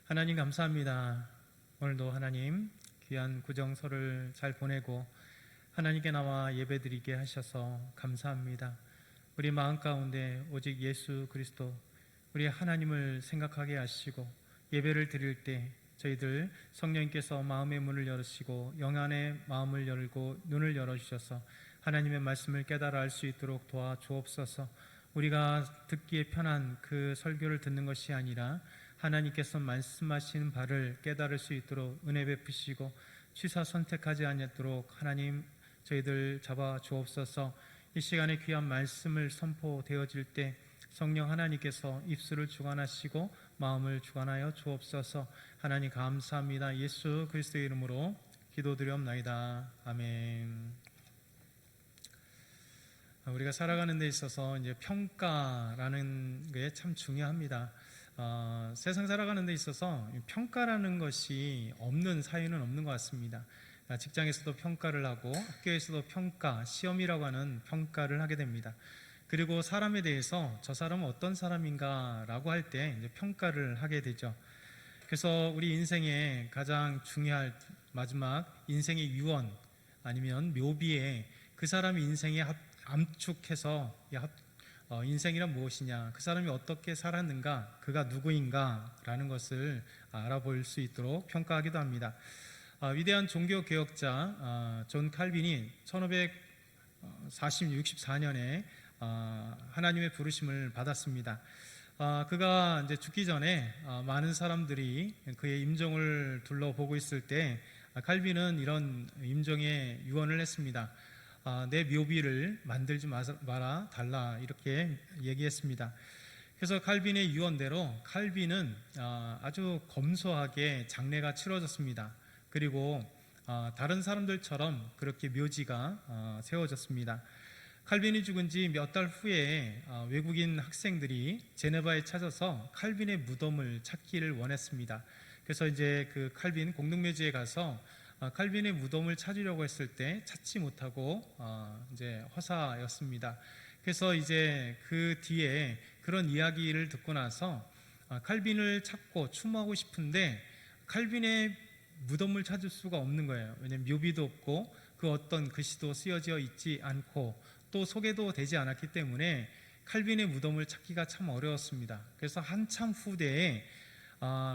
하나님 감사합니다. 오늘도 하나님 귀한 구정설을 잘 보내고 하나님께 나와 예배드리게 하셔서 감사합니다. 우리 마음 가운데 오직 예수 그리스도 우리 하나님을 생각하게 하시고 예배를 드릴 때 저희들 성령님께서 마음의 문을 열으시고 영안의 마음을 열고 눈을 열어주셔서 하나님의 말씀을 깨달아 알 수 있도록 도와주옵소서. 우리가 듣기에 편한 그 설교를 듣는 것이 아니라 하나님께서 말씀하시는 바를 깨달을 수 있도록 은혜 베푸시고 취사 선택하지 않도록 하나님 저희들 잡아 주옵소서. 이 시간에 귀한 말씀을 선포되어질 때 성령 하나님께서 입술을 주관하시고 마음을 주관하여 주옵소서. 하나님 감사합니다. 예수 그리스도의 이름으로 기도드리옵나이다. 아멘. 우리가 살아가는 데 있어서 이제 평가라는 게 참 중요합니다. 세상 살아가는 데 있어서 평가라는 것이 없는 사회는 없는 것 같습니다. 직장에서도 평가를 하고 학교에서도 평가, 시험이라고 하는 평가를 하게 됩니다. 그리고 사람에 대해서 저 사람은 어떤 사람인가 라고 할 때 이제 평가를 하게 되죠. 그래서 우리 인생에 가장 중요할 마지막 인생의 유언 아니면 묘비에 그 사람의 인생에 암축해서 인생이란 무엇이냐, 그 사람이 어떻게 살았는가, 그가 누구인가 라는 것을 알아볼 수 있도록 평가하기도 합니다. 위대한 종교개혁자 존 칼빈이 1564년에 하나님의 부르심을 받았습니다. 그가 이제 죽기 전에 많은 사람들이 그의 임종을 둘러보고 있을 때 칼빈은 이런 임종의 유언을 했습니다. 내 묘비를 만들지 마라 달라 이렇게 얘기했습니다. 그래서 칼빈의 유언대로 칼빈은 아주 검소하게 장례가 치러졌습니다. 그리고 다른 사람들처럼 그렇게 묘지가 세워졌습니다. 칼빈이 죽은 지 몇 달 후에 외국인 학생들이 제네바에 찾아서 칼빈의 무덤을 찾기를 원했습니다. 그래서 이제 그 칼빈 공동묘지에 가서 칼빈의 무덤을 찾으려고 했을 때 찾지 못하고 이제 허사였습니다. 그래서 이제 그 뒤에 그런 이야기를 듣고 나서 칼빈을 찾고 추모하고 싶은데 칼빈의 무덤을 찾을 수가 없는 거예요. 왜냐하면 묘비도 없고 그 어떤 글씨도 쓰여져 있지 않고 또 소개도 되지 않았기 때문에 칼빈의 무덤을 찾기가 참 어려웠습니다. 그래서 한참 후대에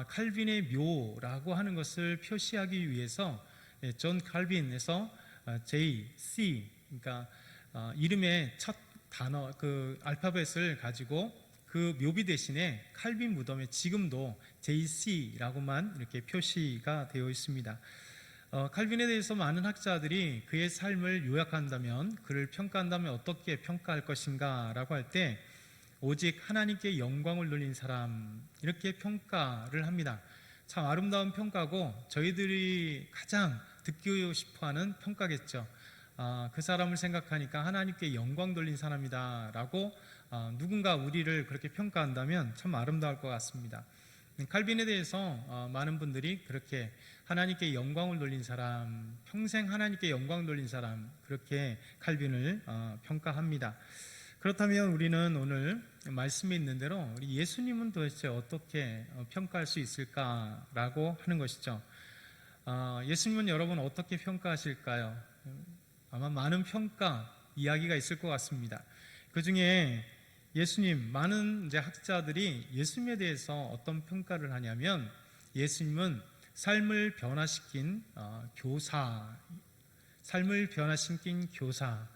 칼빈의 묘라고 하는 것을 표시하기 위해서 존 칼빈에서 JC, 그러니까 이름의 첫 단어, 그 알파벳을 가지고 그 묘비 대신에 칼빈 무덤에 지금도 JC라고만 이렇게 표시가 되어 있습니다. 칼빈에 대해서 많은 학자들이 그의 삶을 요약한다면, 그를 평가한다면 어떻게 평가할 것인가 라고 할 때 오직 하나님께 영광을 돌린 사람 이렇게 평가를 합니다. 참 아름다운 평가고 저희들이 가장 듣고 싶어하는 평가겠죠. 그 사람을 생각하니까 하나님께 영광 돌린 사람이다 라고 누군가 우리를 그렇게 평가한다면 참 아름다울 것 같습니다. 칼빈에 대해서 많은 분들이 그렇게 하나님께 영광을 돌린 사람, 평생 하나님께 영광 돌린 사람, 그렇게 칼빈을 평가합니다. 그렇다면 우리는 오늘 말씀에 있는 대로 우리 예수님은 도대체 어떻게 평가할 수 있을까라고 하는 것이죠. 예수님은 여러분 어떻게 평가하실까요? 아마 많은 평가 이야기가 있을 것 같습니다. 그 중에 예수님, 많은 이제 학자들이 예수님에 대해서 어떤 평가를 하냐면 예수님은 삶을 변화시킨 교사, 삶을 변화시킨 교사,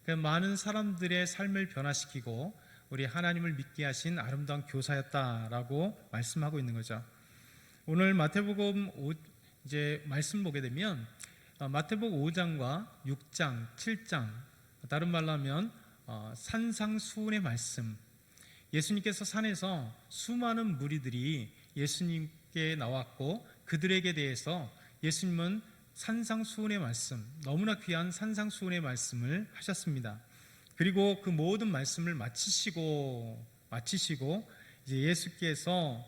많은 사람들의 삶을 변화시키고 우리 하나님을 믿게 하신 아름다운 교사였다라고 말씀하고 있는 거죠. 오늘 마태복음 이제 말씀 보게 되면 마태복음 5장과 6장, 7장, 다른 말로 하면 산상수훈의 말씀, 예수님께서 산에서 수많은 무리들이 예수님께 나왔고 그들에게 대해서 예수님은 산상수훈의 말씀, 너무나 귀한 산상수훈의 말씀을 하셨습니다. 그리고 그 모든 말씀을 마치시고 이제 예수께서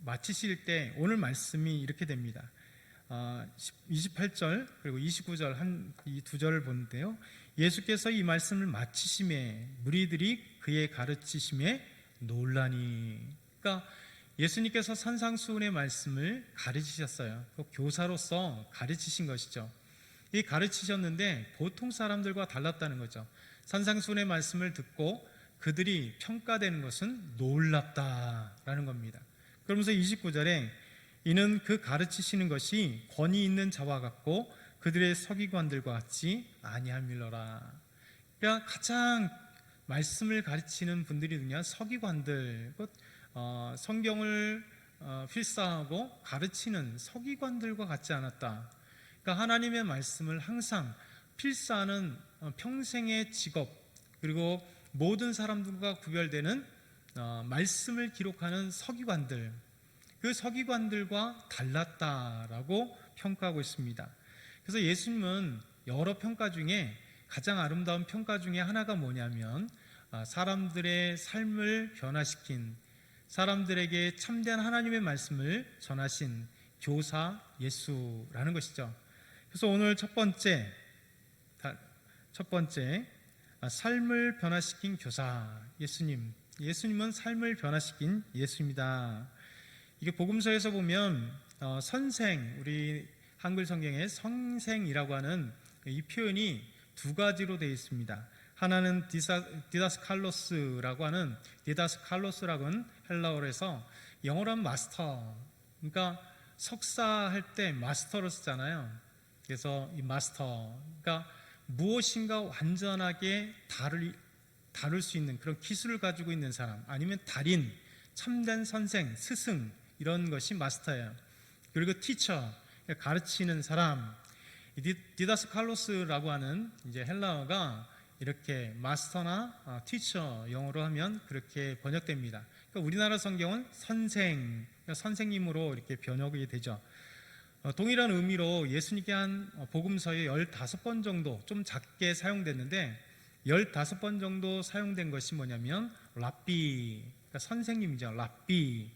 마치실 때 오늘 말씀이 이렇게 됩니다. 28절 그리고 29절 이 두 절을 보는데요, 예수께서 이 말씀을 마치심에 무리들이 그의 가르치심에 놀라니. 그러니까 예수님께서 산상수훈의 말씀을 가르치셨어요. 교사로서 가르치신 것이죠. 이 가르치셨는데 보통 사람들과 달랐다는 거죠. 산상수훈의 말씀을 듣고 그들이 평가되는 것은 놀랍다라는 겁니다. 그러면서 29절에 이는 그 가르치시는 것이 권위 있는 자와 같고 그들의 서기관들과 같지 아니함일러라. 그러니까 가장 말씀을 가르치는 분들이 누구냐? 서기관들, 성경을 필사하고 가르치는 서기관들과 같지 않았다. 그러니까 하나님의 말씀을 항상 필사하는 평생의 직업, 그리고 모든 사람들과 구별되는 말씀을 기록하는 서기관들, 그 서기관들과 달랐다라고 평가하고 있습니다. 그래서 예수님은 여러 평가 중에 가장 아름다운 평가 중에 하나가 뭐냐면 사람들의 삶을 변화시킨, 사람들에게 참된 하나님의 말씀을 전하신 교사 예수라는 것이죠. 그래서 오늘 첫 번째 삶을 변화시킨 교사 예수님은 삶을 변화시킨 예수입니다. 이게 복음서에서 보면 선생, 우리 한글 성경에 선생이라고 하는 이 표현이 두 가지로 되어 있습니다. 하나는 디다스칼로스라고 하는 헬라어에서 영어로 하면 마스터, 그러니까 석사할 때 마스터로 쓰잖아요. 그래서 이 마스터, 그러니까 무엇인가 완전하게 다룰 수 있는 그런 기술을 가지고 있는 사람, 아니면 달인, 참된 선생, 스승, 이런 것이 마스터예요. 그리고 티처, 가르치는 사람. 디다스칼로스라고 하는 이제 헬라어가 이렇게 마스터나 티처, 영어로 하면 그렇게 번역됩니다. 그러니까 우리나라 성경은 선생, 선생님으로 이렇게 번역이 되죠. 동일한 의미로 예수님께 한 복음서에 15번 정도, 좀 작게 사용됐는데 15번 정도 사용된 것이 뭐냐면 랍비, 그러니까 선생님이죠. 랍비.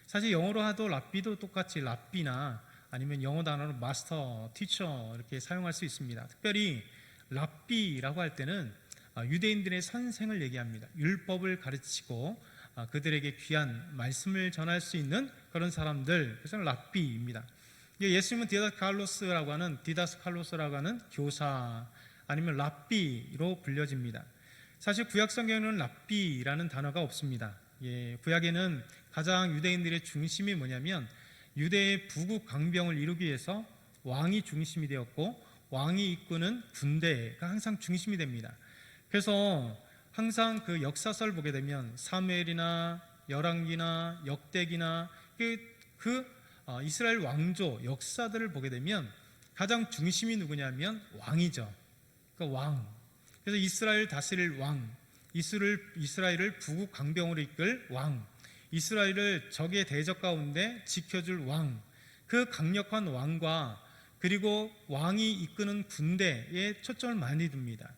사실 영어로 하도 랍비도 똑같이 랍비나 아니면 영어 단어로 마스터, 티처 이렇게 사용할 수 있습니다. 특별히 랍비라고 할 때는 유대인들의 선생을 얘기합니다. 율법을 가르치고 그들에게 귀한 말씀을 전할 수 있는 그런 사람들, 그래서 랍비입니다. 예수님은 디다스칼로스라고 하는 교사, 아니면 랍비로 불려집니다. 사실 구약 성경에는 랍비라는 단어가 없습니다. 구약에는 가장 유대인들의 중심이 뭐냐면 유대의 부국 강병을 이루기 위해서 왕이 중심이 되었고, 왕이 이끄는 군대가 항상 중심이 됩니다. 그래서 항상 그 역사서를 보게 되면 사무엘이나 열왕기나 역대기나 이스라엘 왕조 역사들을 보게 되면 가장 중심이 누구냐면 왕이죠. 그러니까 왕. 그래서 이스라엘 다스릴 왕, 이스라엘을 부국 강병으로 이끌 왕, 이스라엘을 적의 대적 가운데 지켜줄 왕, 그 강력한 왕과 그리고 왕이 이끄는 군대에 초점을 많이 둡니다.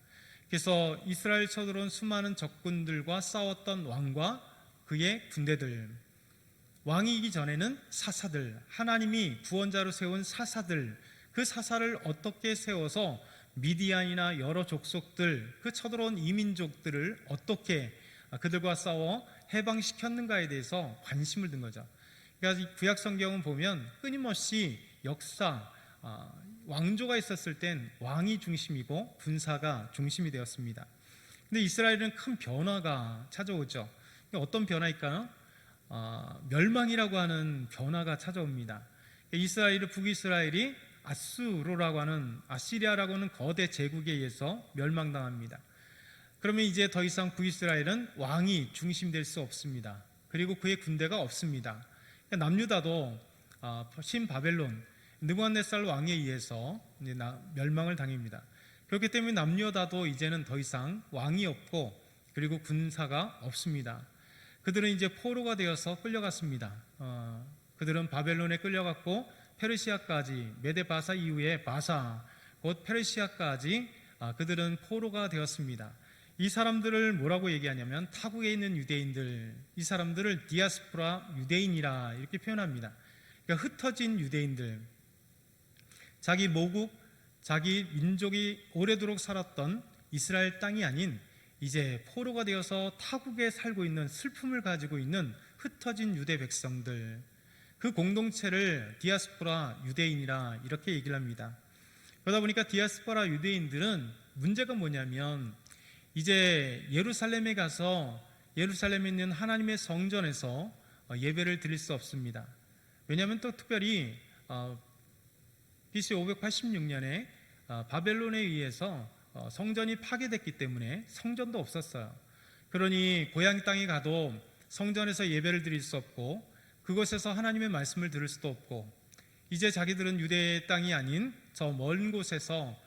그래서 이스라엘 쳐들어온 수많은 적군들과 싸웠던 왕과 그의 군대들, 왕이 이기 전에는 사사들, 하나님이 구원자로 세운 사사들, 그 사사를 어떻게 세워서 미디안이나 여러 족속들, 그 쳐들어온 이민족들을 어떻게 그들과 싸워 해방시켰는가에 대해서 관심을 든 거죠. 그러니까 구약 성경은 보면 끊임없이 역사, 왕조가 있었을 땐 왕이 중심이고 군사가 중심이 되었습니다. 근데 이스라엘은 큰 변화가 찾아오죠. 어떤 변화일까요? 멸망이라고 하는 변화가 찾아옵니다. 북이스라엘이 아시리아라고 하는 거대 제국에 의해서 멸망당합니다. 그러면 이제 더 이상 북이스라엘은 왕이 중심될 수 없습니다. 그리고 그의 군대가 없습니다. 남유다도 신바벨론 느부갓네살 왕에 의해서 이제 멸망을 당합니다. 그렇기 때문에 남유다도 이제는 더 이상 왕이 없고 그리고 군사가 없습니다. 그들은 이제 포로가 되어서 끌려갔습니다. 그들은 바벨론에 끌려갔고 페르시아까지, 메데바사 이후에 바사, 곧 페르시아까지 그들은 포로가 되었습니다. 이 사람들을 뭐라고 얘기하냐면 타국에 있는 유대인들, 이 사람들을 디아스포라 유대인이라 이렇게 표현합니다. 그러니까 흩어진 유대인들, 자기 모국, 자기 민족이 오래도록 살았던 이스라엘 땅이 아닌 이제 포로가 되어서 타국에 살고 있는, 슬픔을 가지고 있는 흩어진 유대 백성들, 그 공동체를 디아스포라 유대인이라 이렇게 얘기를 합니다. 그러다 보니까 디아스포라 유대인들은 문제가 뭐냐면 이제 예루살렘에 가서 예루살렘에 있는 하나님의 성전에서 예배를 드릴 수 없습니다. 왜냐하면 또 특별히 BC 586년에 바벨론에 의해서 성전이 파괴됐기 때문에 성전도 없었어요. 그러니 고향 땅에 가도 성전에서 예배를 드릴 수 없고 그곳에서 하나님의 말씀을 들을 수도 없고 이제 자기들은 유대 땅이 아닌 저 먼 곳에서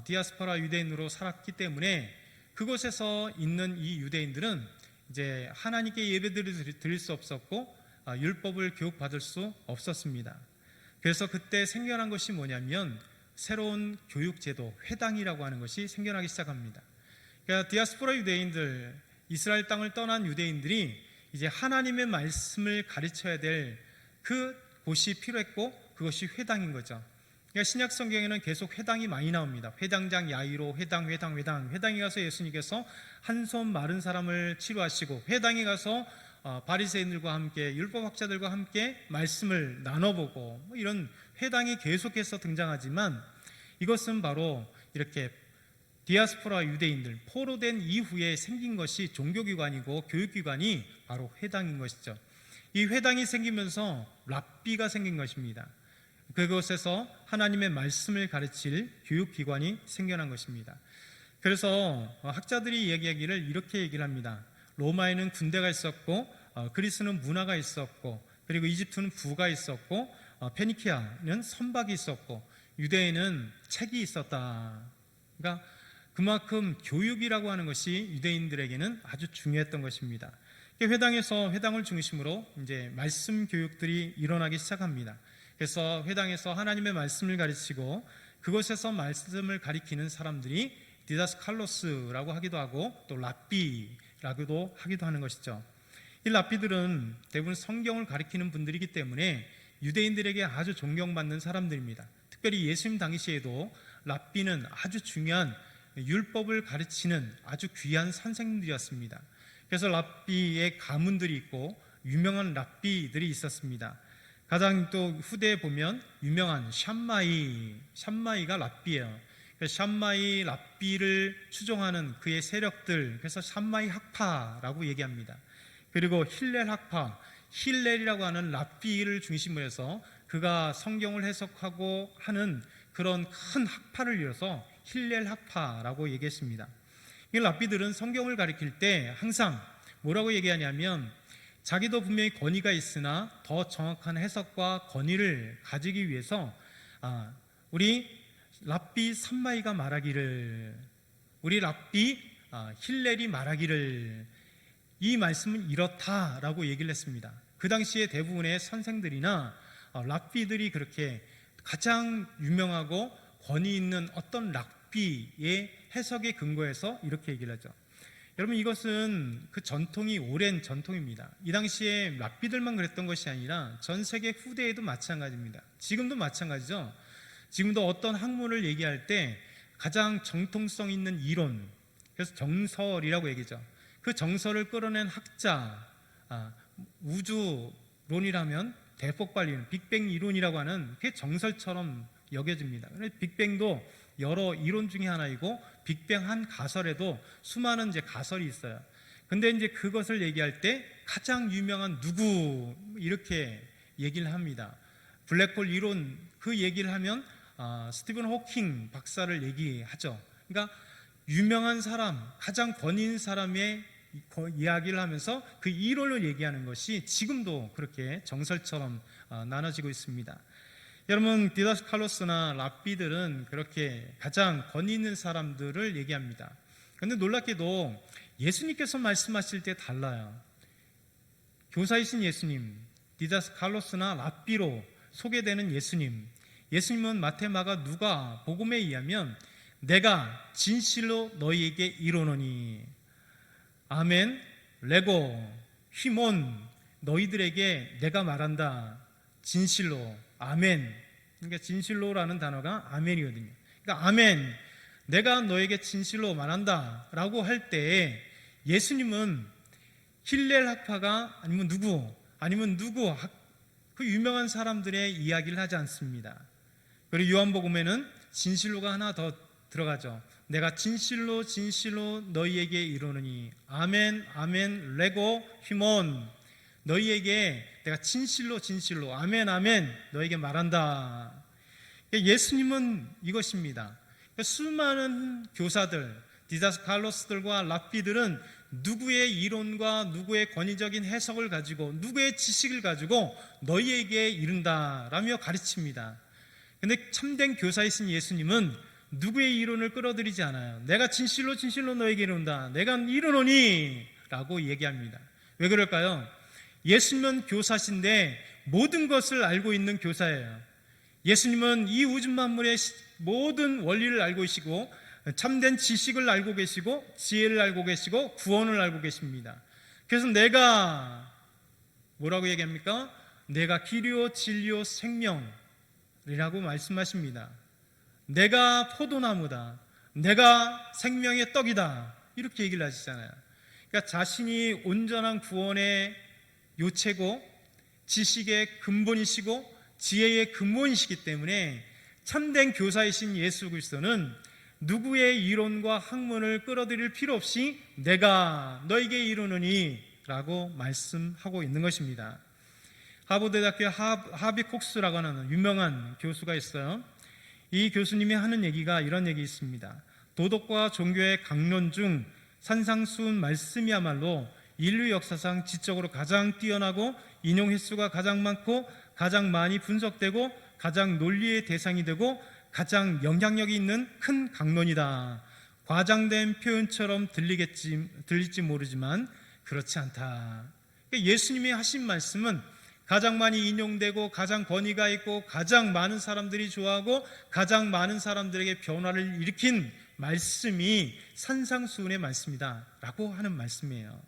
디아스포라 유대인으로 살았기 때문에 그곳에서 있는 이 유대인들은 이제 하나님께 예배를 드릴 수 없었고 율법을 교육받을 수 없었습니다. 그래서 그때 생겨난 것이 뭐냐면 새로운 교육제도 회당이라고 하는 것이 생겨나기 시작합니다. 그러니까 디아스포라 유대인들, 이스라엘 땅을 떠난 유대인들이 이제 하나님의 말씀을 가르쳐야 될 그 곳이 필요했고 그것이 회당인 거죠. 그러니까 신약 성경에는 계속 회당이 많이 나옵니다. 회당장 야이로, 회당에 가서 예수님께서 한손 마른 사람을 치료하시고, 회당에 가서 바리새인들과 함께 율법학자들과 함께 말씀을 나눠보고, 이런 회당이 계속해서 등장하지만 이것은 바로 이렇게 디아스포라 유대인들, 포로된 이후에 생긴 것이 종교기관이고 교육기관이 바로 회당인 것이죠. 이 회당이 생기면서 랍비가 생긴 것입니다. 그곳에서 하나님의 말씀을 가르칠 교육기관이 생겨난 것입니다. 그래서 학자들이 얘기하기를 이렇게 얘기를 합니다. 로마에는 군대가 있었고 그리스는 문화가 있었고 그리고 이집트는 부가 있었고 페니키아는 선박이 있었고 유대에는 책이 있었다. 그러니까 그만큼 교육이라고 하는 것이 유대인들에게는 아주 중요했던 것입니다. 회당에서 회당을 중심으로 이제 말씀 교육들이 일어나기 시작합니다. 그래서 회당에서 하나님의 말씀을 가르치고 그곳에서 말씀을 가리키는 사람들이 디다스칼로스라고 하기도 하고 또 랍비라고도 하기도 하는 것이죠. 이 랍비들은 대부분 성경을 가리키는 분들이기 때문에 유대인들에게 아주 존경받는 사람들입니다. 특별히 예수님 당시에도 랍비는 아주 중요한 율법을 가르치는 아주 귀한 선생님들이었습니다. 그래서 랍비의 가문들이 있고 유명한 랍비들이 있었습니다. 가장 또 후대에 보면 유명한 샴마이가 랍비예요. 샴마이 랍비를 추종하는 그의 세력들, 그래서 샴마이 학파라고 얘기합니다. 그리고 힐렐 학파, 힐렐이라고 하는 랍비를 중심으로 해서 그가 성경을 해석하고 하는 그런 큰 학파를 이뤄서 힐렐 학파라고 얘기했습니다. 이 랍비들은 성경을 가리킬 때 항상 뭐라고 얘기하냐면 자기도 분명히 권위가 있으나 더 정확한 해석과 권위를 가지기 위해서 우리 랍비 삼마이가 말하기를, 우리 랍비 힐렐이 말하기를, 이 말씀은 이렇다라고 얘기를 했습니다. 그 당시에 대부분의 선생들이나 랍비들이 그렇게 가장 유명하고 권위 있는 어떤 랍비의 해석에 근거해서 이렇게 얘기를 하죠. 여러분, 이것은 그 전통이 오랜 전통입니다. 이 당시에 랍비들만 그랬던 것이 아니라 전 세계 후대에도 마찬가지입니다. 지금도 마찬가지죠. 지금도 어떤 학문을 얘기할 때 가장 정통성 있는 이론, 그래서 정설이라고 얘기죠. 그 정설을 끌어낸 학자, 우주론이라면 대폭발론, 빅뱅 이론이라고 하는 그게 정설처럼 여겨집니다. 빅뱅도 여러 이론 중에 하나이고 빅뱅 한 가설에도 수많은 이제 가설이 있어요. 근데 이제 그것을 얘기할 때 가장 유명한 누구 이렇게 얘기를 합니다. 블랙홀 이론 그 얘기를 하면 스티븐 호킹 박사를 얘기하죠. 그러니까 유명한 사람, 가장 권위 있는 사람의 이야기를 하면서 그 이론을 얘기하는 것이 지금도 그렇게 정설처럼 나눠지고 있습니다. 여러분, 디다스칼로스나 랍비들은 그렇게 가장 권위 있는 사람들을 얘기합니다. 그런데 놀랍게도 예수님께서 말씀하실 때 달라요. 교사이신 예수님, 디다스칼로스나 랍비로 소개되는 예수님은 마태, 마가, 누가, 복음에 의하면 내가 진실로 너희에게 이르노니, 아멘, 레고, 휘몬, 너희들에게 내가 말한다, 진실로, 아멘. 그러니까 진실로라는 단어가 아멘이거든요. 그러니까 아멘, 내가 너에게 진실로 말한다 라고 할 때에 예수님은 힐렐 학파가 아니면 누구, 아니면 누구 그 유명한 사람들의 이야기를 하지 않습니다. 그리고 요한복음에는 진실로가 하나 더 들어가죠. 내가 진실로 진실로 너희에게 이르노니 아멘 아멘 레고 히몬, 너희에게 내가 진실로 진실로 아멘 아멘 너희에게 말한다. 예수님은 이것입니다. 수많은 교사들, 디다스칼로스들과 랍비들은 누구의 이론과 누구의 권위적인 해석을 가지고 누구의 지식을 가지고 너희에게 이른다라며 가르칩니다. 그런데 참된 교사이신 예수님은 누구의 이론을 끌어들이지 않아요. 내가 진실로 진실로 너에게 이른다, 내가 이르노니 라고 얘기합니다. 왜 그럴까요? 예수님은 교사신데 모든 것을 알고 있는 교사예요. 예수님은 이 우주 만물의 모든 원리를 알고 계시고 참된 지식을 알고 계시고 지혜를 알고 계시고 구원을 알고 계십니다. 그래서 내가 뭐라고 얘기합니까? 내가 길이요 진리요 생명이라고 말씀하십니다. 내가 포도나무다, 내가 생명의 떡이다, 이렇게 얘기를 하시잖아요. 그러니까 자신이 온전한 구원의 요체고 지식의 근본이시고 지혜의 근본이시기 때문에 참된 교사이신 예수 그리스도는 누구의 이론과 학문을 끌어들일 필요 없이 내가 너에게 이르노니 라고 말씀하고 있는 것입니다. 하버드대학교 하비 콕스라고 하는 유명한 교수가 있어요. 이 교수님이 하는 얘기가 이런 얘기 있습니다. 도덕과 종교의 강론 중 산상수훈 말씀이야말로 인류 역사상 지적으로 가장 뛰어나고 인용 횟수가 가장 많고 가장 많이 분석되고 가장 논리의 대상이 되고 가장 영향력이 있는 큰 강론이다. 과장된 표현처럼 들릴지 모르지만 그렇지 않다. 그러니까 예수님이 하신 말씀은 가장 많이 인용되고 가장 권위가 있고 가장 많은 사람들이 좋아하고 가장 많은 사람들에게 변화를 일으킨 말씀이 산상수훈의 말씀이다 라고 하는 말씀이에요.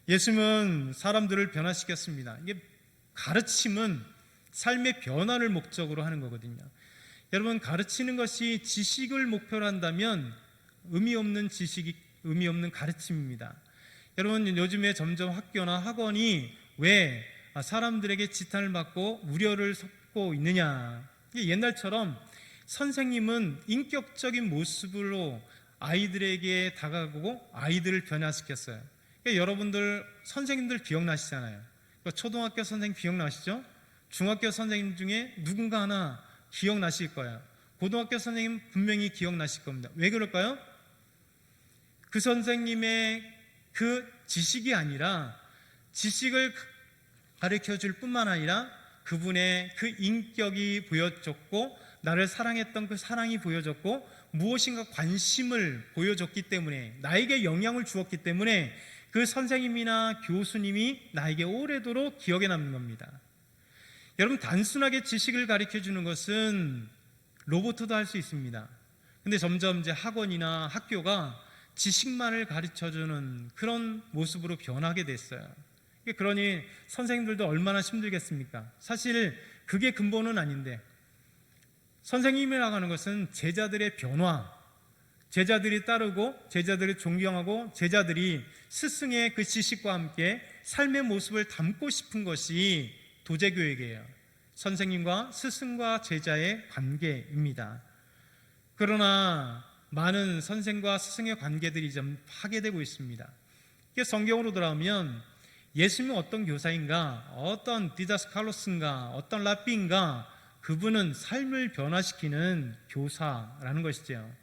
예수님은 사람들을 변화시켰습니다. 이게 가르침은 삶의 변화를 목적으로 하는 거거든요. 여러분, 가르치는 것이 지식을 목표로 한다면 의미 없는 지식이 의미 없는 가르침입니다. 여러분, 요즘에 점점 학교나 학원이 왜 사람들에게 지탄을 받고 우려를 섞고 있느냐. 옛날처럼 선생님은 인격적인 모습으로 아이들에게 다가가고 아이들을 변화시켰어요. 그러니까 여러분들 선생님들 기억나시잖아요. 초등학교 선생님 기억나시죠? 중학교 선생님 중에 누군가 하나 기억나실 거예요. 고등학교 선생님 분명히 기억나실 겁니다. 왜 그럴까요? 그 선생님의 그 지식이 아니라 지식을 가르쳐줄 뿐만 아니라 그분의 그 인격이 보여졌고 나를 사랑했던 그 사랑이 보여졌고 무엇인가 관심을 보여줬기 때문에 나에게 영향을 주었기 때문에 그 선생님이나 교수님이 나에게 오래도록 기억에 남는 겁니다. 여러분, 단순하게 지식을 가르쳐주는 것은 로봇도 할 수 있습니다. 근데 점점 이제 학원이나 학교가 지식만을 가르쳐주는 그런 모습으로 변하게 됐어요. 그러니 선생님들도 얼마나 힘들겠습니까? 사실 그게 근본은 아닌데, 선생님이라고 하는 것은 제자들의 변화, 제자들이 따르고 제자들이 존경하고 제자들이 스승의 그 지식과 함께 삶의 모습을 담고 싶은 것이 도제교육이에요. 선생님과 스승과 제자의 관계입니다. 그러나 많은 선생과 스승의 관계들이 좀 파괴되고 있습니다. 성경으로 돌아오면 예수님은 어떤 교사인가, 어떤 디다스칼로스인가, 어떤 랍비인가, 그분은 삶을 변화시키는 교사라는 것이죠.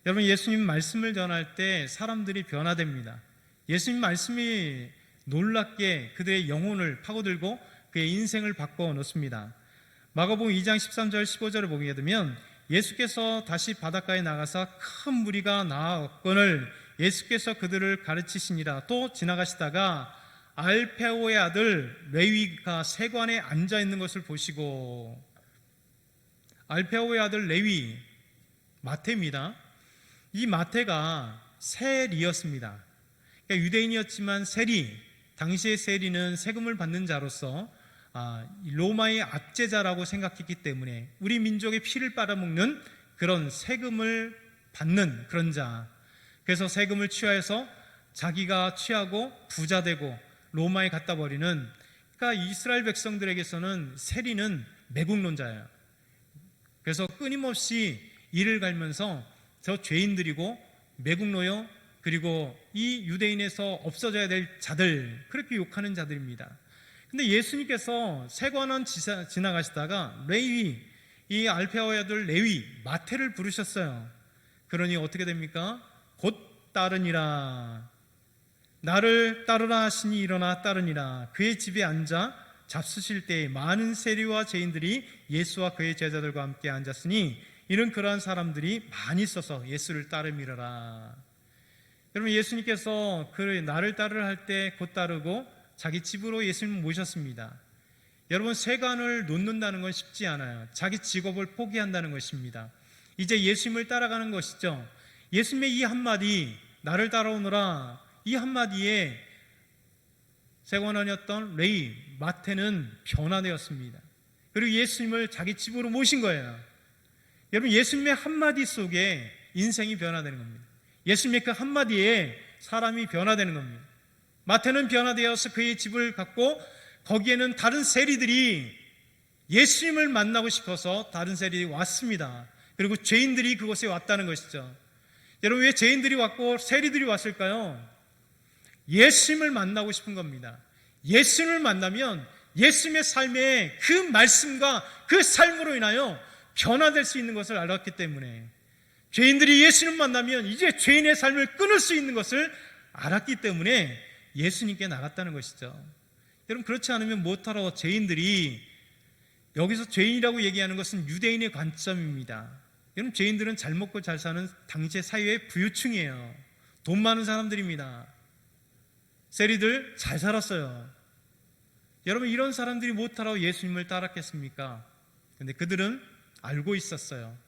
여러분, 예수님 말씀을 전할 때 사람들이 변화됩니다. 예수님 말씀이 놀랍게 그들의 영혼을 파고들고 그의 인생을 바꿔 놓습니다. 마가복음 2장 13절 15절을 보게 되면 예수께서 다시 바닷가에 나가서 큰 무리가 나왔거늘 예수께서 그들을 가르치시니라. 또 지나가시다가 알페오의 아들 레위가 세관에 앉아 있는 것을 보시고, 알페오의 아들 레위, 마태입니다. 이 마태가 세리였습니다. 그러니까 유대인이었지만 세리, 당시의 세리는 세금을 받는 자로서 로마의 압제자라고 생각했기 때문에 우리 민족의 피를 빨아먹는 그런 세금을 받는 그런 자, 그래서 세금을 취하여서 자기가 취하고 부자되고 로마에 갖다 버리는 그러니까 이스라엘 백성들에게서는 세리는 매국노자예요. 그래서 끊임없이 이를 갈면서 저 죄인들이고 매국노요, 그리고 이 유대인에서 없어져야 될 자들, 그렇게 욕하는 자들입니다. 근데 예수님께서 세관원 지나가시다가 레위, 이 알페아의 아들 레위, 마태를 부르셨어요. 그러니 어떻게 됩니까? 곧 따르니라. 나를 따르라 하시니 일어나 따르니라. 그의 집에 앉아 잡수실 때에 많은 세리와 죄인들이 예수와 그의 제자들과 함께 앉았으니 이는 그러한 사람들이 많이 있어서 예수를 따름이러라. 여러분, 예수님께서 나를 따르라 할 때 곧 따르고 자기 집으로 예수님을 모셨습니다. 여러분, 세관을 놓는다는 건 쉽지 않아요. 자기 직업을 포기한다는 것입니다. 이제 예수님을 따라가는 것이죠. 예수님의 이 한마디, 나를 따라오너라, 이 한마디에 세관원이었던 레위, 마태는 변화되었습니다. 그리고 예수님을 자기 집으로 모신 거예요. 여러분, 예수님의 한마디 속에 인생이 변화되는 겁니다. 예수님의 그 한마디에 사람이 변화되는 겁니다. 마태는 변화되어서 그의 집을 갖고 거기에는 다른 세리들이 예수님을 만나고 싶어서 다른 세리들이 왔습니다. 그리고 죄인들이 그곳에 왔다는 것이죠. 여러분, 왜 죄인들이 왔고 세리들이 왔을까요? 예수님을 만나고 싶은 겁니다. 예수님을 만나면 예수님의 삶에 그 말씀과 그 삶으로 인하여 변화될 수 있는 것을 알았기 때문에, 죄인들이 예수님을 만나면 이제 죄인의 삶을 끊을 수 있는 것을 알았기 때문에 예수님께 나갔다는 것이죠. 여러분, 그렇지 않으면 못하러 죄인들이, 여기서 죄인이라고 얘기하는 것은 유대인의 관점입니다. 여러분, 죄인들은 잘 먹고 잘 사는 당시의 사회의 부유층이에요. 돈 많은 사람들입니다. 세리들 잘 살았어요. 여러분, 이런 사람들이 못하러 예수님을 따랐겠습니까? 근데 그들은 알고 있었어요.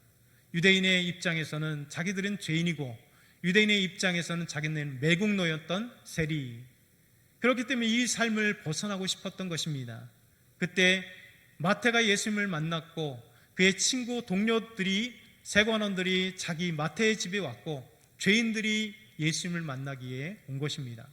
유대인의 입장에서는 자기들은 죄인이고 유대인의 입장에서는 자기는 매국노였던 세리, 그렇기 때문에 이 삶을 벗어나고 싶었던 것입니다. 그때 마태가 예수님을 만났고 그의 친구 동료들이, 세관원들이 자기 마태의 집에 왔고 죄인들이 예수님을 만나기에 온 것입니다.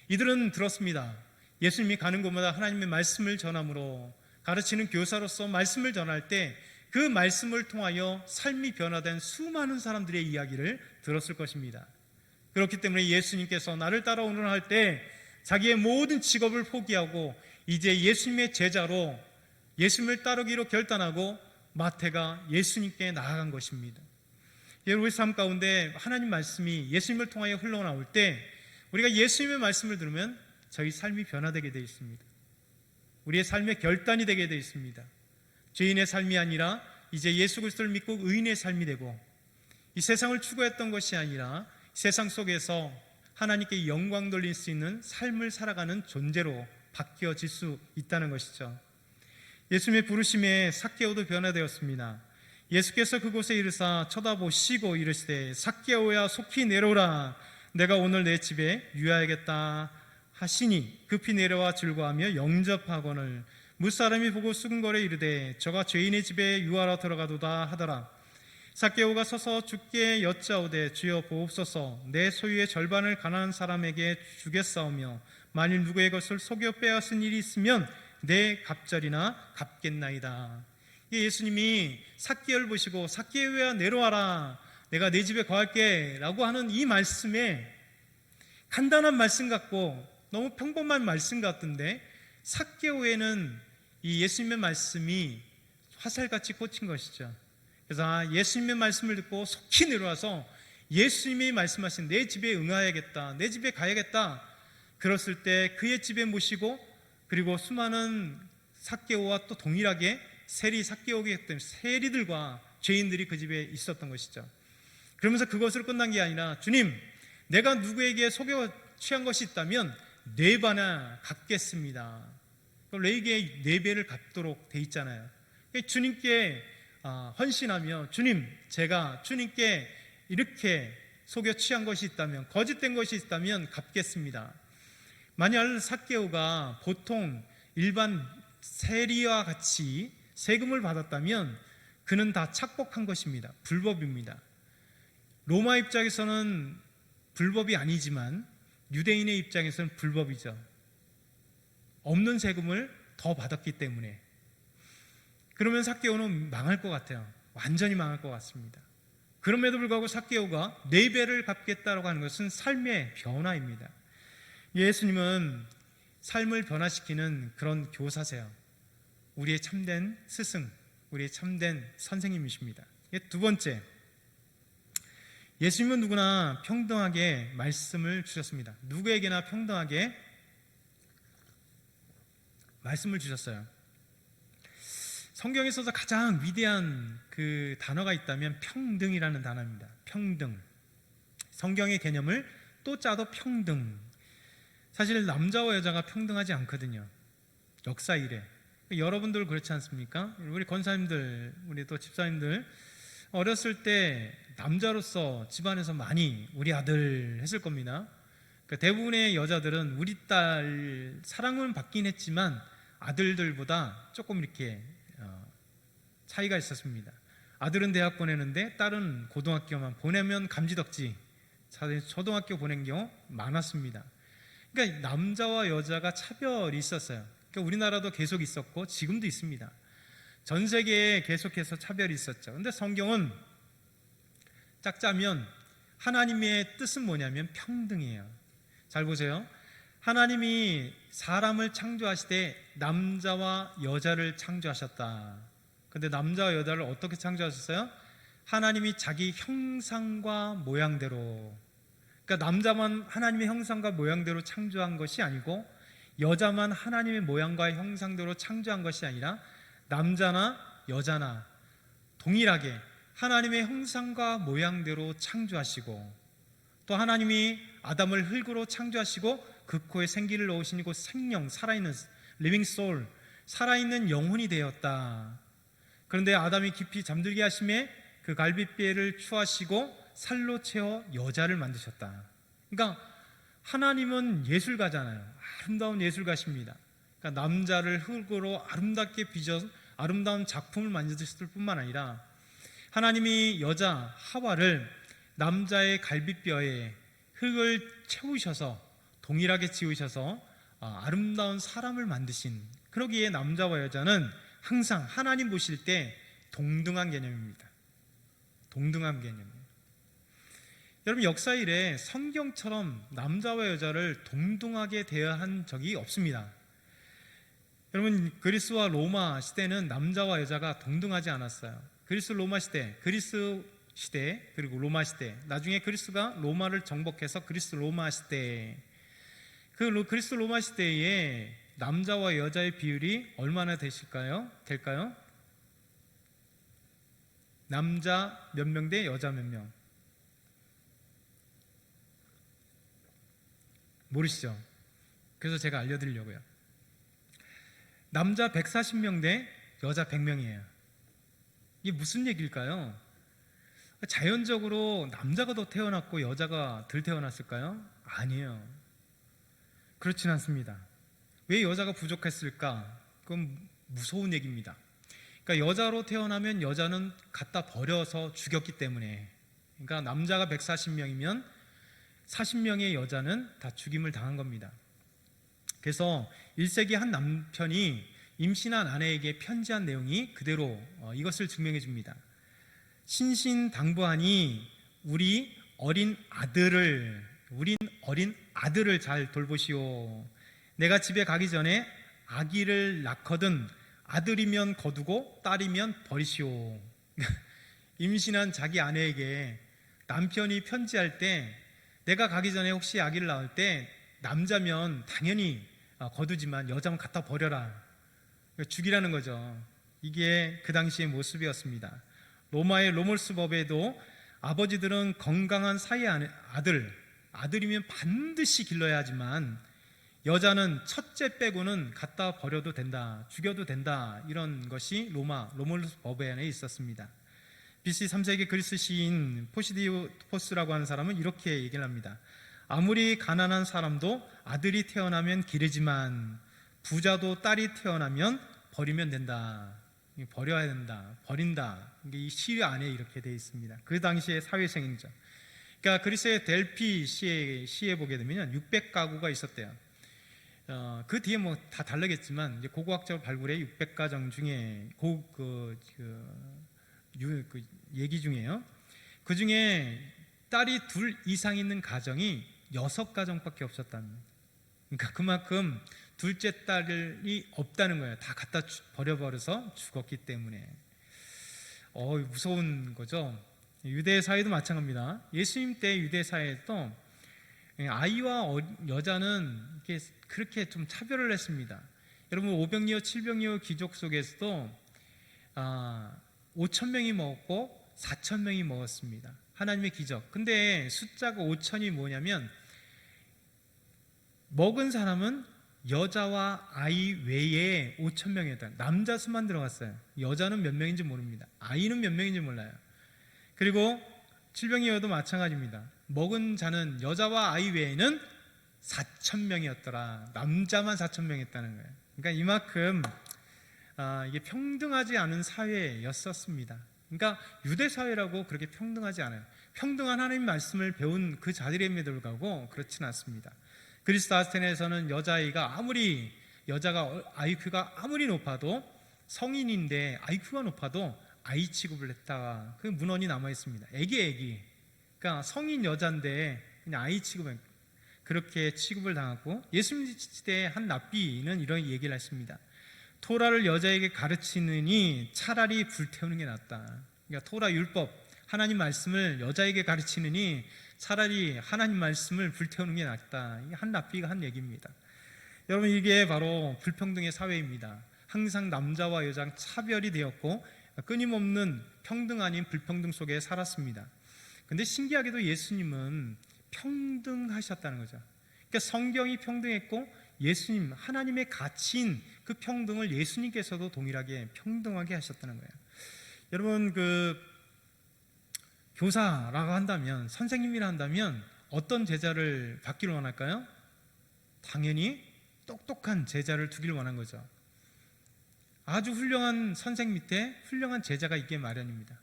이들은 들었습니다. 예수님이 가는 곳마다 하나님의 말씀을 전함으로, 가르치는 교사로서 말씀을 전할 때 그 말씀을 통하여 삶이 변화된 수많은 사람들의 이야기를 들었을 것입니다. 그렇기 때문에 예수님께서 나를 따라오너라 할 때 자기의 모든 직업을 포기하고 이제 예수님의 제자로 예수님을 따르기로 결단하고 마태가 예수님께 나아간 것입니다. 우리 삶 가운데 하나님 말씀이 예수님을 통하여 흘러나올 때 우리가 예수님의 말씀을 들으면 저희 삶이 변화되게 되어 있습니다. 우리의 삶의 결단이 되게 되어 있습니다. 죄인의 삶이 아니라 이제 예수 그리스도를 믿고 의인의 삶이 되고, 이 세상을 추구했던 것이 아니라 세상 속에서 하나님께 영광 돌릴 수 있는 삶을 살아가는 존재로 바뀌어질 수 있다는 것이죠. 예수님의 부르심에 삭개오도 변화되었습니다. 예수께서 그곳에 이르사 쳐다보시고 이르시되 삭개오야 속히 내려오라, 내가 오늘 내 집에 유하야겠다 하시니 급히 내려와 즐거워하며 영접하거늘 무사람이 보고 수군거려 이르되 저가 죄인의 집에 유하러 들어가도다 하더라. 삭개오가 서서 주께 여짜오되 주여 보옵소서, 내 소유의 절반을 가난한 사람에게 주겠사오며 만일 누구의 것을 속여 빼앗은 일이 있으면 내 갑절이나 갚겠나이다. 예수님이 삭개오를 보시고 삭개오야 내려와라, 내가 내 집에 거할게 라고 하는 이 말씀에, 간단한 말씀 같고 너무 평범한 말씀 같은데 삭개오에는 이 예수님의 말씀이 화살같이 꽂힌 것이죠. 그래서 예수님의 말씀을 듣고 속히 내려와서 예수님이 말씀하신 내 집에 응하야겠다, 내 집에 가야겠다, 그랬을 때 그의 집에 모시고, 그리고 수많은 삭개오와 또 동일하게 삭개오기 때문에 세리들과 죄인들이 그 집에 있었던 것이죠. 그러면서 그것으로 끝난 게 아니라, 주님, 내가 누구에게 속여 취한 것이 있다면 4배나 갚겠습니다. 레위기에 4배를 갚도록 돼 있잖아요. 주님께 헌신하며, 주님, 제가 주님께 이렇게 속여 취한 것이 있다면, 거짓된 것이 있다면 갚겠습니다. 만약 삭개오가 보통 일반 세리와 같이 세금을 받았다면 그는 다 착복한 것입니다. 불법입니다. 로마 입장에서는 불법이 아니지만 유대인의 입장에서는 불법이죠. 없는 세금을 더 받았기 때문에. 그러면 삭개오는 망할 것 같아요. 완전히 망할 것 같습니다. 그럼에도 불구하고 삭개오가 4배를 갚겠다고 하는 것은 삶의 변화입니다. 예수님은 삶을 변화시키는 그런 교사세요. 우리의 참된 스승, 우리의 참된 선생님이십니다. 두 번째, 예수님은 누구나 평등하게 말씀을 주셨습니다. 누구에게나 평등하게 말씀을 주셨어요. 성경에 있어서 가장 위대한 그 단어가 있다면 평등이라는 단어입니다. 평등. 성경의 개념을 또 짜도 평등. 사실 남자와 여자가 평등하지 않거든요. 역사 이래. 여러분들 그렇지 않습니까? 우리 권사님들, 우리 또 집사님들 어렸을 때 남자로서 집안에서 많이 우리 아들 했을 겁니다. 그러니까 대부분의 여자들은 우리 딸 사랑은 받긴 했지만 아들들보다 조금 이렇게 차이가 있었습니다. 아들은 대학 보내는데 딸은 고등학교만 보내면 감지덕지, 초등학교 보낸 경우 많았습니다. 그러니까 남자와 여자가 차별이 있었어요. 그러니까 우리나라도 계속 있었고 지금도 있습니다. 전 세계에 계속해서 차별이 있었죠. 그런데 성경은 짝 짜면 하나님의 뜻은 뭐냐면 평등이에요. 잘 보세요. 하나님이 사람을 창조하시되 남자와 여자를 창조하셨다. 근데 남자와 여자를 어떻게 창조하셨어요? 하나님이 자기 형상과 모양대로. 그러니까 남자만 하나님의 형상과 모양대로 창조한 것이 아니고 여자만 하나님의 모양과 형상대로 창조한 것이 아니라 남자나 여자나 동일하게 하나님의 형상과 모양대로 창조하시고, 또 하나님이 아담을 흙으로 창조하시고 그 코에 생기를 넣으시니 곧 생명, 살아있는 리빙 소울, 살아있는 영혼이 되었다. 그런데 아담이 깊이 잠들게 하심에 그 갈빗뼈를 추하시고 살로 채워 여자를 만드셨다. 그러니까 하나님은 예술가잖아요. 아름다운 예술가십니다. 그러니까 남자를 흙으로 아름답게 빚어 아름다운 작품을 만드셨을 뿐만 아니라 하나님이 여자 하와를 남자의 갈빗뼈에 흙을 채우셔서 동일하게 지으셔서 아름다운 사람을 만드신, 그러기에 남자와 여자는 항상 하나님 보실 때 동등한 개념입니다. 동등한 개념이에요. 여러분, 역사 이래 성경처럼 남자와 여자를 동등하게 대하한 적이 없습니다. 여러분, 그리스와 로마 시대는 남자와 여자가 동등하지 않았어요. 그리스 로마 시대, 그리스 시대, 그리고 로마 시대, 나중에 그리스가 로마를 정복해서 그리스 로마 시대, 그 그리스 로마 시대에 남자와 여자의 비율이 얼마나 될까요? 남자 몇 명 대 여자 몇 명? 모르시죠? 그래서 제가 알려드리려고요. 남자 140명 대 여자 100명이에요. 이게 무슨 얘기일까요? 자연적으로 남자가 더 태어났고 여자가 덜 태어났을까요? 아니에요. 그렇진 않습니다. 왜 여자가 부족했을까? 그건 무서운 얘기입니다. 그러니까 여자로 태어나면 여자는 갖다 버려서 죽였기 때문에, 그러니까 남자가 140명이면 40명의 여자는 다 죽임을 당한 겁니다. 그래서 1세기 한 남편이 임신한 아내에게 편지한 내용이 그대로 이것을 증명해 줍니다. 신신당부하니 우린 어린 아들을 잘 돌보시오. 내가 집에 가기 전에 아기를 낳거든 아들이면 거두고 딸이면 버리시오. 임신한 자기 아내에게 남편이 편지할 때, 내가 가기 전에 혹시 아기를 낳을 때 남자면 당연히 거두지만 여자면 갖다 버려라, 죽이라는 거죠. 이게 그 당시의 모습이었습니다. 로마의 로몰스 법에도 아버지들은 건강한 사이 아들이면 반드시 길러야 하지만 여자는 첫째 빼고는 갖다 버려도 된다, 죽여도 된다, 이런 것이 로몰스 법에 안에 있었습니다. BC 3세기 그리스 시인 포시디포스라고 하는 사람은 이렇게 얘기를 합니다. 아무리 가난한 사람도 아들이 태어나면 기르지만 부자도 딸이 태어나면 버리면 된다. 버려야 된다, 버린다. 이 시 안에 이렇게 되어 있습니다. 그 당시의 사회생이죠. 그러니까 그리스의 델피 시에 보게 되면 600가구가 있었대요. 그 뒤에 뭐 다 다르겠지만 이제 고고학적 발굴의 600가정 중에 그 얘기 중에요. 그 중에 딸이 둘 이상 있는 가정이 6가정밖에 없었답니다. 그러니까 그만큼 둘째 딸이 없다는 거예요. 다 갖다 버려버려서 죽었기 때문에. 무서운 거죠. 유대 사회도 마찬가지입니다. 예수님 때 유대 사회도 아이와 여자는 그렇게 좀 차별을 했습니다. 여러분 500여 700여 귀족 속에서도 5,000명이 먹었고 4,000명이 먹었습니다. 하나님의 기적. 근데 숫자가 5,000이 뭐냐면 먹은 사람은 여자와 아이 외에 5,000명이었다. 남자 수만 들어갔어요. 여자는 몇 명인지 모릅니다. 아이는 몇 명인지 몰라요. 그리고 질병이어도 마찬가지입니다. 먹은 자는 여자와 아이 외에는 4,000명이었더라. 남자만 4,000명이었다는 거예요. 그러니까 이만큼 이게 평등하지 않은 사회였었습니다. 그러니까 유대 사회라고 그렇게 평등하지 않아요. 평등한 하나님 말씀을 배운 그 자들임에도 불구하고 그렇지는 않습니다. 그리스 아테네에서는 여자가 IQ가 아무리 높아도 성인인데 IQ가 높아도 아이 취급을 했다가 그 문헌이 남아 있습니다. 애기. 그러니까 성인 여자인데 그냥 아이 취급을 그렇게 취급을 당하고, 예수님 시대의 한 랍비는 이런 얘기를 했습니다. 토라를 여자에게 가르치느니 차라리 불태우는 게 낫다. 그러니까 토라 율법 하나님 말씀을 여자에게 가르치느니 차라리 하나님 말씀을 불태우는 게 낫다. 한 랍비가 한 얘기입니다. 여러분, 이게 바로 불평등의 사회입니다. 항상 남자와 여자 차별이 되었고 끊임없는 평등 아닌 불평등 속에 살았습니다. 근데 신기하게도 예수님은 평등하셨다는 거죠. 그러니까 성경이 평등했고 예수님, 하나님의 가치인 그 평등을 예수님께서도 동일하게 평등하게 하셨다는 거예요. 여러분, 교사라고 한다면, 선생님이라 한다면 어떤 제자를 받기를 원할까요? 당연히 똑똑한 제자를 두길 원한 거죠. 아주 훌륭한 선생 밑에 훌륭한 제자가 있게 마련입니다.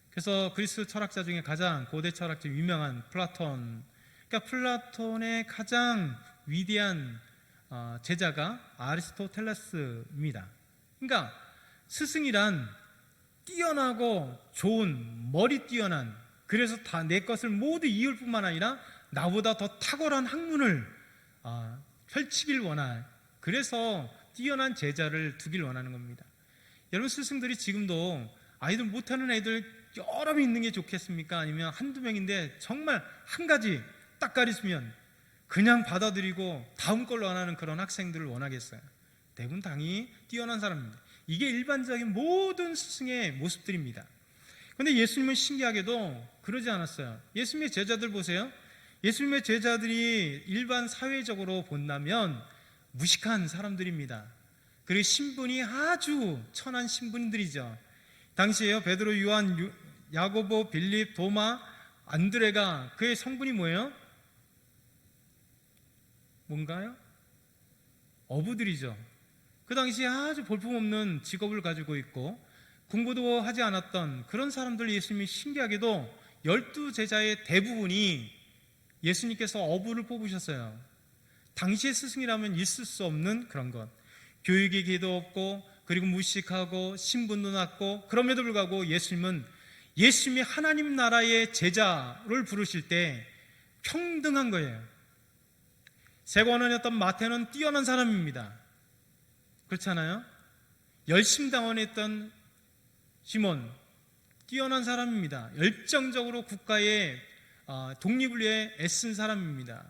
그래서 그리스 철학자 중에 가장 고대 철학자 유명한 플라톤, 그러니까 플라톤의 가장 위대한 제자가 아리스토텔레스입니다. 그러니까 스승이란 뛰어나고 좋은, 머리 뛰어난, 그래서 다 내 것을 모두 이을 뿐만 아니라 나보다 더 탁월한 학문을 펼치길 원할, 그래서 뛰어난 제자를 두길 원하는 겁니다. 여러분, 스승들이 지금도 아이들 못하는 애들 여러 명 있는 게 좋겠습니까? 아니면 한두 명인데 정말 한 가지 딱 가르치면 그냥 받아들이고 다음 걸로 안 하는 그런 학생들을 원하겠어요? 대부분 당연히 뛰어난 사람입니다. 이게 일반적인 모든 스승의 모습들입니다. 그런데 예수님은 신기하게도 그러지 않았어요. 예수님의 제자들 보세요. 예수님의 제자들이 일반 사회적으로 본다면 무식한 사람들입니다. 그리고 신분이 아주 천한 신분들이죠. 당시에요, 베드로, 요한, 야고보, 빌립, 도마, 안드레가, 그의 성분이 뭐예요? 뭔가요? 어부들이죠. 그 당시에 아주 볼품없는 직업을 가지고 있고 공부도 하지 않았던 그런 사람들, 예수님이 신기하게도 12제자의 대부분이 예수님께서 어부를 뽑으셨어요. 당시의 스승이라면 있을 수 없는 그런 것. 교육의 기도 없고, 그리고 무식하고 신분도 낮고, 그럼에도 불구하고 예수님이 하나님 나라의 제자를 부르실 때 평등한 거예요. 세관원이었던 마태는 뛰어난 사람입니다. 그렇지 않아요? 열심당원했던 시몬, 뛰어난 사람입니다. 열정적으로 국가의 독립을 위해 애쓴 사람입니다.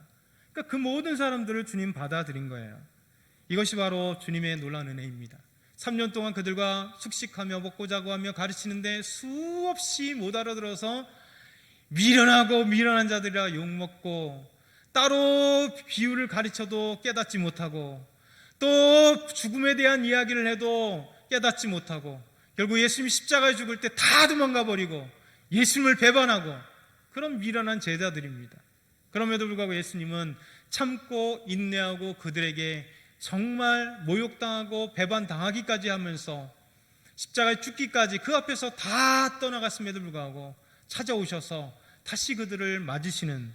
그러니까 그 모든 사람들을 주님 받아들인 거예요. 이것이 바로 주님의 놀라운 은혜입니다. 3년 동안 그들과 숙식하며 먹고 자고 하며 가르치는데 수없이 못 알아들어서 미련한 자들이라 욕먹고, 따로 비유를 가르쳐도 깨닫지 못하고, 또 죽음에 대한 이야기를 해도 깨닫지 못하고, 결국 예수님이 십자가에 죽을 때 다 도망가 버리고 예수님을 배반하고, 그런 미련한 제자들입니다. 그럼에도 불구하고 예수님은 참고 인내하고 그들에게 정말 모욕당하고 배반당하기까지 하면서 십자가에 죽기까지 그 앞에서 다 떠나갔음에도 불구하고 찾아오셔서 다시 그들을 맞으시는,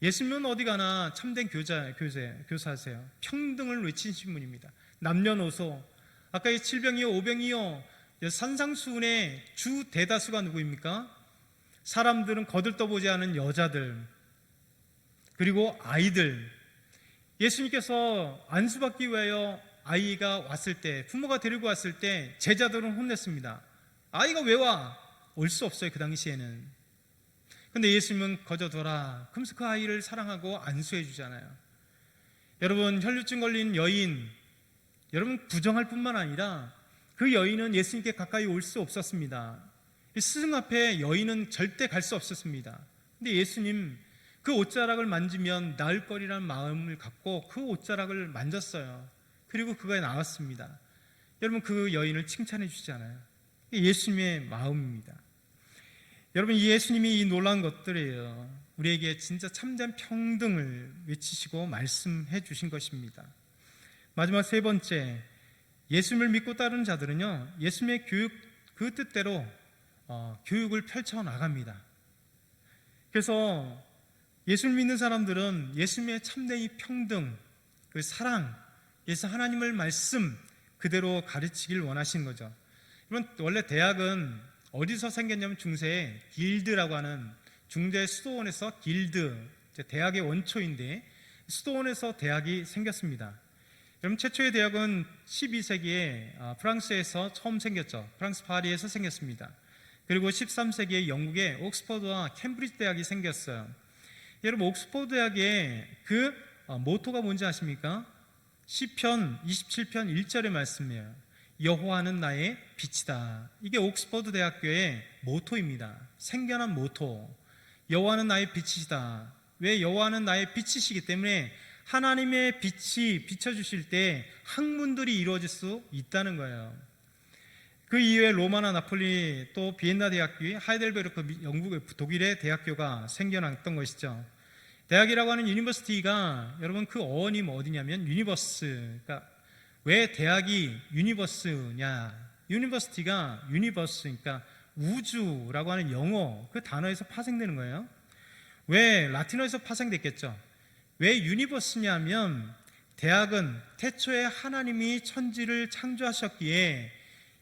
예수님은 어디 가나 참된 교사세요. 평등을 외치신 분입니다. 남녀노소, 아까 이 7병이요 5병이요 산상수훈의 주 대다수가 누구입니까? 사람들은 거들떠보지 않은 여자들, 그리고 아이들. 예수님께서 안수받기 위하여 아이가 왔을 때, 부모가 데리고 왔을 때 제자들은 혼냈습니다. 아이가 왜 와? 올 수 없어요, 그 당시에는. 근데 예수님은 거저둬라. 그러면서 그 아이를 사랑하고 안수해 주잖아요. 여러분, 혈루증 걸린 여인, 여러분 부정할 뿐만 아니라 그 여인은 예수님께 가까이 올 수 없었습니다. 스승 앞에 여인은 절대 갈 수 없었습니다. 근데 예수님 그 옷자락을 만지면 나을 거리라는 마음을 갖고 그 옷자락을 만졌어요. 그리고 그가 나왔습니다. 여러분, 그 여인을 칭찬해 주잖아요. 예수님의 마음입니다. 여러분, 이 예수님이 이 놀라운 것들이에요. 우리에게 진짜 참된 평등을 외치시고 말씀해 주신 것입니다. 마지막 세 번째, 예수님을 믿고 따르는 자들은요, 예수님의 교육 그 뜻대로 교육을 펼쳐나갑니다. 그래서 예수를 믿는 사람들은 예수님의 참된 이 평등, 그 사랑, 예수 하나님을 말씀 그대로 가르치길 원하시는 거죠. 원래 대학은 어디서 생겼냐면 중세에 길드라고 하는 중세 수도원에서 길드, 대학의 원초인데 수도원에서 대학이 생겼습니다. 여러분, 최초의 대학은 12세기에 프랑스에서 처음 생겼죠. 프랑스 파리에서 생겼습니다. 그리고 13세기에 영국의 옥스퍼드와 캠브리지 대학이 생겼어요. 여러분, 옥스퍼드 대학의 그 모토가 뭔지 아십니까? 시편 27편 1절의 말씀이에요. 여호와는 나의 빛이다. 이게 옥스퍼드 대학교의 모토입니다. 생겨난 모토. 여호와는 나의 빛이시다. 왜? 여호와는 나의 빛이시기 때문에 하나님의 빛이 비춰주실 때 학문들이 이루어질 수 있다는 거예요. 그 이후에 로마나 나폴리, 또 비엔나 대학교, 하이델베르크 영국의 독일의 대학교가 생겨났던 것이죠. 대학이라고 하는 유니버시티가, 여러분, 그 어원이 어디냐면 유니버스. 그러니까 왜 대학이 유니버스냐? 유니버시티가 유니버스, 그러니까 우주라고 하는 영어 그 단어에서 파생되는 거예요. 왜 라틴어에서 파생됐겠죠? 왜 유니버스냐면 대학은 태초에 하나님이 천지를 창조하셨기에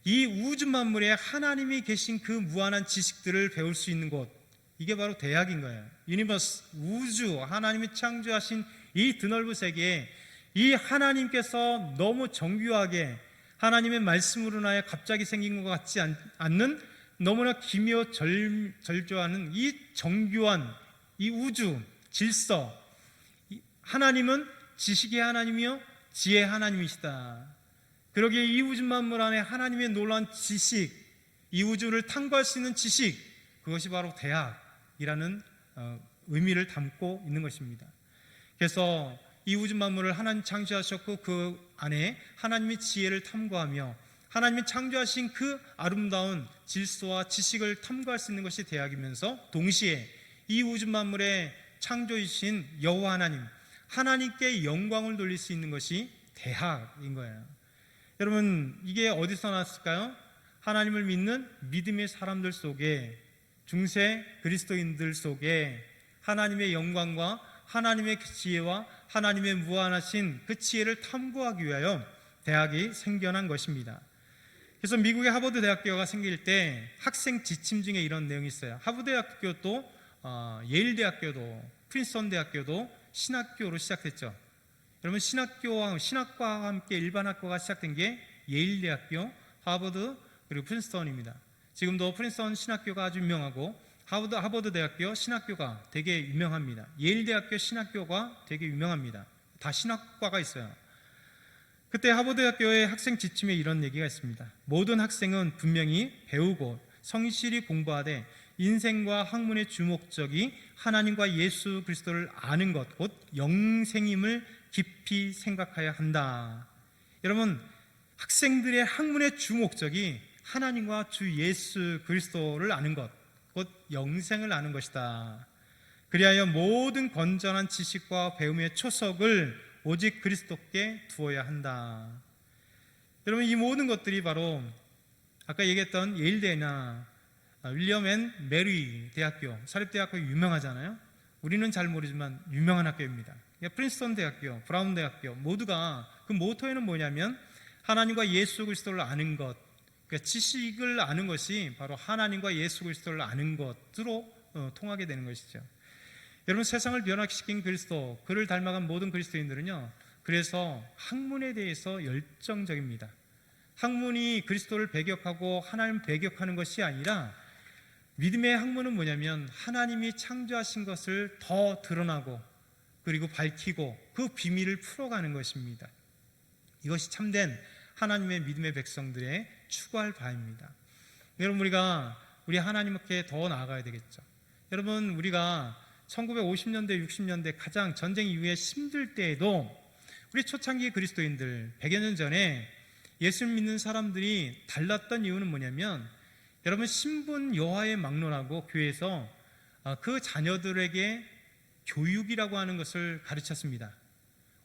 이 우주 만물에 하나님이 계신 그 무한한 지식들을 배울 수 있는 곳, 이게 바로 대학인 거예요. 유니버스, 우주, 하나님이 창조하신 이 드넓은 세계에 이 하나님께서 너무 정교하게 하나님의 말씀으로 인하여 갑자기 생긴 것 같지 않는 너무나 기묘 절조하는 이 정교한 이 우주 질서, 하나님은 지식의 하나님이요 지혜의 하나님이시다. 그러기에 이 우주 만물 안에 하나님의 놀라운 지식, 이 우주를 탐구할 수 있는 지식, 그것이 바로 대학이라는 의미를 담고 있는 것입니다. 그래서 이 우주 만물을 하나님 창조하셨고 그 안에 하나님의 지혜를 탐구하며 하나님이 창조하신 그 아름다운 질서와 지식을 탐구할 수 있는 것이 대학이면서 동시에 이 우주 만물의 창조이신 여호와 하나님, 하나님께 영광을 돌릴 수 있는 것이 대학인 거예요. 여러분, 이게 어디서 나왔을까요? 하나님을 믿는 믿음의 사람들 속에, 중세 그리스도인들 속에 하나님의 영광과 하나님의 지혜와 하나님의 무한하신 그 지혜를 탐구하기 위하여 대학이 생겨난 것입니다. 그래서 미국의 하버드 대학교가 생길 때 학생 지침 중에 이런 내용이 있어요. 하버드 대학교도 예일 대학교도 프린스턴 대학교도 신학교로 시작됐죠. 여러분, 신학과와 함께 일반 학과가 시작된 게 예일 대학교, 하버드, 그리고 프린스턴입니다. 지금도 프린스턴 신학교가 아주 유명하고 하버드 대학교 신학교가 되게 유명합니다. 예일 대학교 신학교가 되게 유명합니다. 다 신학과가 있어요. 그때 하버드 대학교의 학생 지침에 이런 얘기가 있습니다. 모든 학생은 분명히 배우고 성실히 공부하되 인생과 학문의 주목적이 하나님과 예수 그리스도를 아는 것, 곧 영생임을 깊이 생각해야 한다. 여러분, 학생들의 학문의 주목적이 하나님과 주 예수 그리스도를 아는 것, 곧 영생을 아는 것이다. 그리하여 모든 건전한 지식과 배움의 초석을 오직 그리스도께 두어야 한다. 여러분, 이 모든 것들이 바로 아까 얘기했던 예일대나 윌리엄 앤 메리 대학교, 사립대학교 유명하잖아요. 우리는 잘 모르지만 유명한 학교입니다. 프린스턴 대학교, 브라운 대학교 모두가 그 모토에는 뭐냐면 하나님과 예수 그리스도를 아는 것, 그러니까 지식을 아는 것이 바로 하나님과 예수 그리스도를 아는 것으로 통하게 되는 것이죠. 여러분, 세상을 변화시킨 그리스도, 그를 닮아간 모든 그리스도인들은요, 그래서 학문에 대해서 열정적입니다. 학문이 그리스도를 배격하고 하나님 배격하는 것이 아니라 믿음의 학문은 뭐냐면 하나님이 창조하신 것을 더 드러나고 그리고 밝히고 그 비밀을 풀어가는 것입니다. 이것이 참된 하나님의 믿음의 백성들의 추구할 바입니다. 여러분, 우리 하나님께 더 나아가야 되겠죠. 여러분, 우리가 1950년대 60년대 가장 전쟁 이후에 힘들 때에도 우리 초창기 그리스도인들 100여 년 전에 예수를 믿는 사람들이 달랐던 이유는 뭐냐면, 여러분, 신분 여하에 막론하고 교회에서 그 자녀들에게 교육이라고 하는 것을 가르쳤습니다.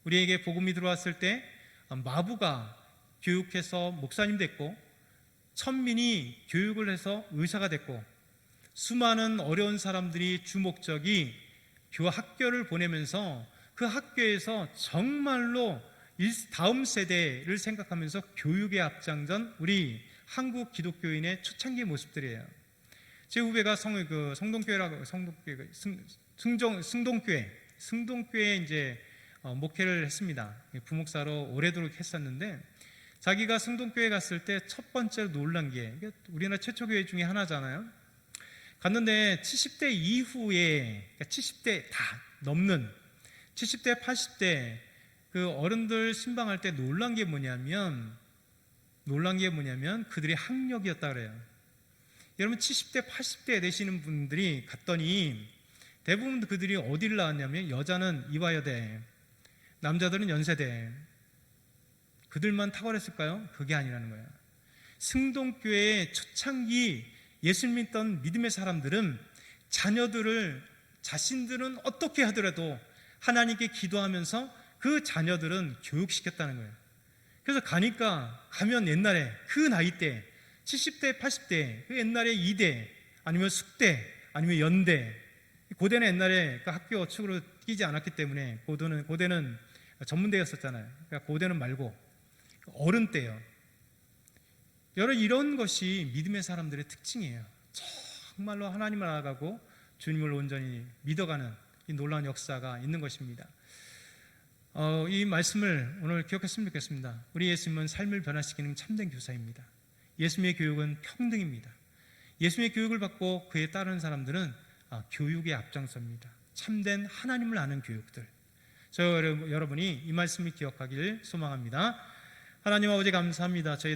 우리에게 복음이 들어왔을 때 마부가 교육해서 목사님 됐고, 천민이 교육을 해서 의사가 됐고, 수많은 어려운 사람들이 주 목적이 학교를 보내면서 그 학교에서 정말로 다음 세대를 생각하면서 교육에 앞장선 우리 한국 기독교인의 초창기 모습들이에요. 제 후배가 승동교회에 이제 목회를 했습니다. 부목사로 오래도록 했었는데, 자기가 승동교회 갔을 때 첫 번째로 놀란 게, 우리나라 최초 교회 중에 하나잖아요. 갔는데 70대 이후에, 그러니까 70대 다 넘는 70대 80대 그 어른들 신방할 때 놀란 게 뭐냐면 그들의 학력이었다 그래요. 여러분, 70대 80대 되시는 분들이 갔더니 대부분 그들이 어디를 나왔냐면, 여자는 이화여대, 남자들은 연세대. 그들만 탁월했을까요? 그게 아니라는 거예요. 승동교회의 초창기 예수 믿던 믿음의 사람들은 자신들은 어떻게 하더라도 하나님께 기도하면서 그 자녀들은 교육시켰다는 거예요. 그래서 가면 옛날에 그 나이 때 70대 80대 그 옛날에 이대 아니면 숙대 아니면 연대, 고대는 옛날에 그 학교 측으로 끼지 않았기 때문에 고대는 전문대였었잖아요. 그러니까 고대는 말고 어른 때요. 여러분, 이런 것이 믿음의 사람들의 특징이에요. 정말로 하나님을 알아가고 주님을 온전히 믿어가는 이 놀라운 역사가 있는 것입니다. 이 말씀을 오늘 기억했으면 좋겠습니다. 우리 예수님은 삶을 변화시키는 참된 교사입니다. 예수님의 교육은 평등입니다. 예수님의 교육을 받고 그에 따르는 사람들은 교육에 앞장섭니다. 참된 하나님을 아는 교육들. 여러분이 이 말씀을 기억하기를 소망합니다. 하나님 아버지, 감사합니다. 저희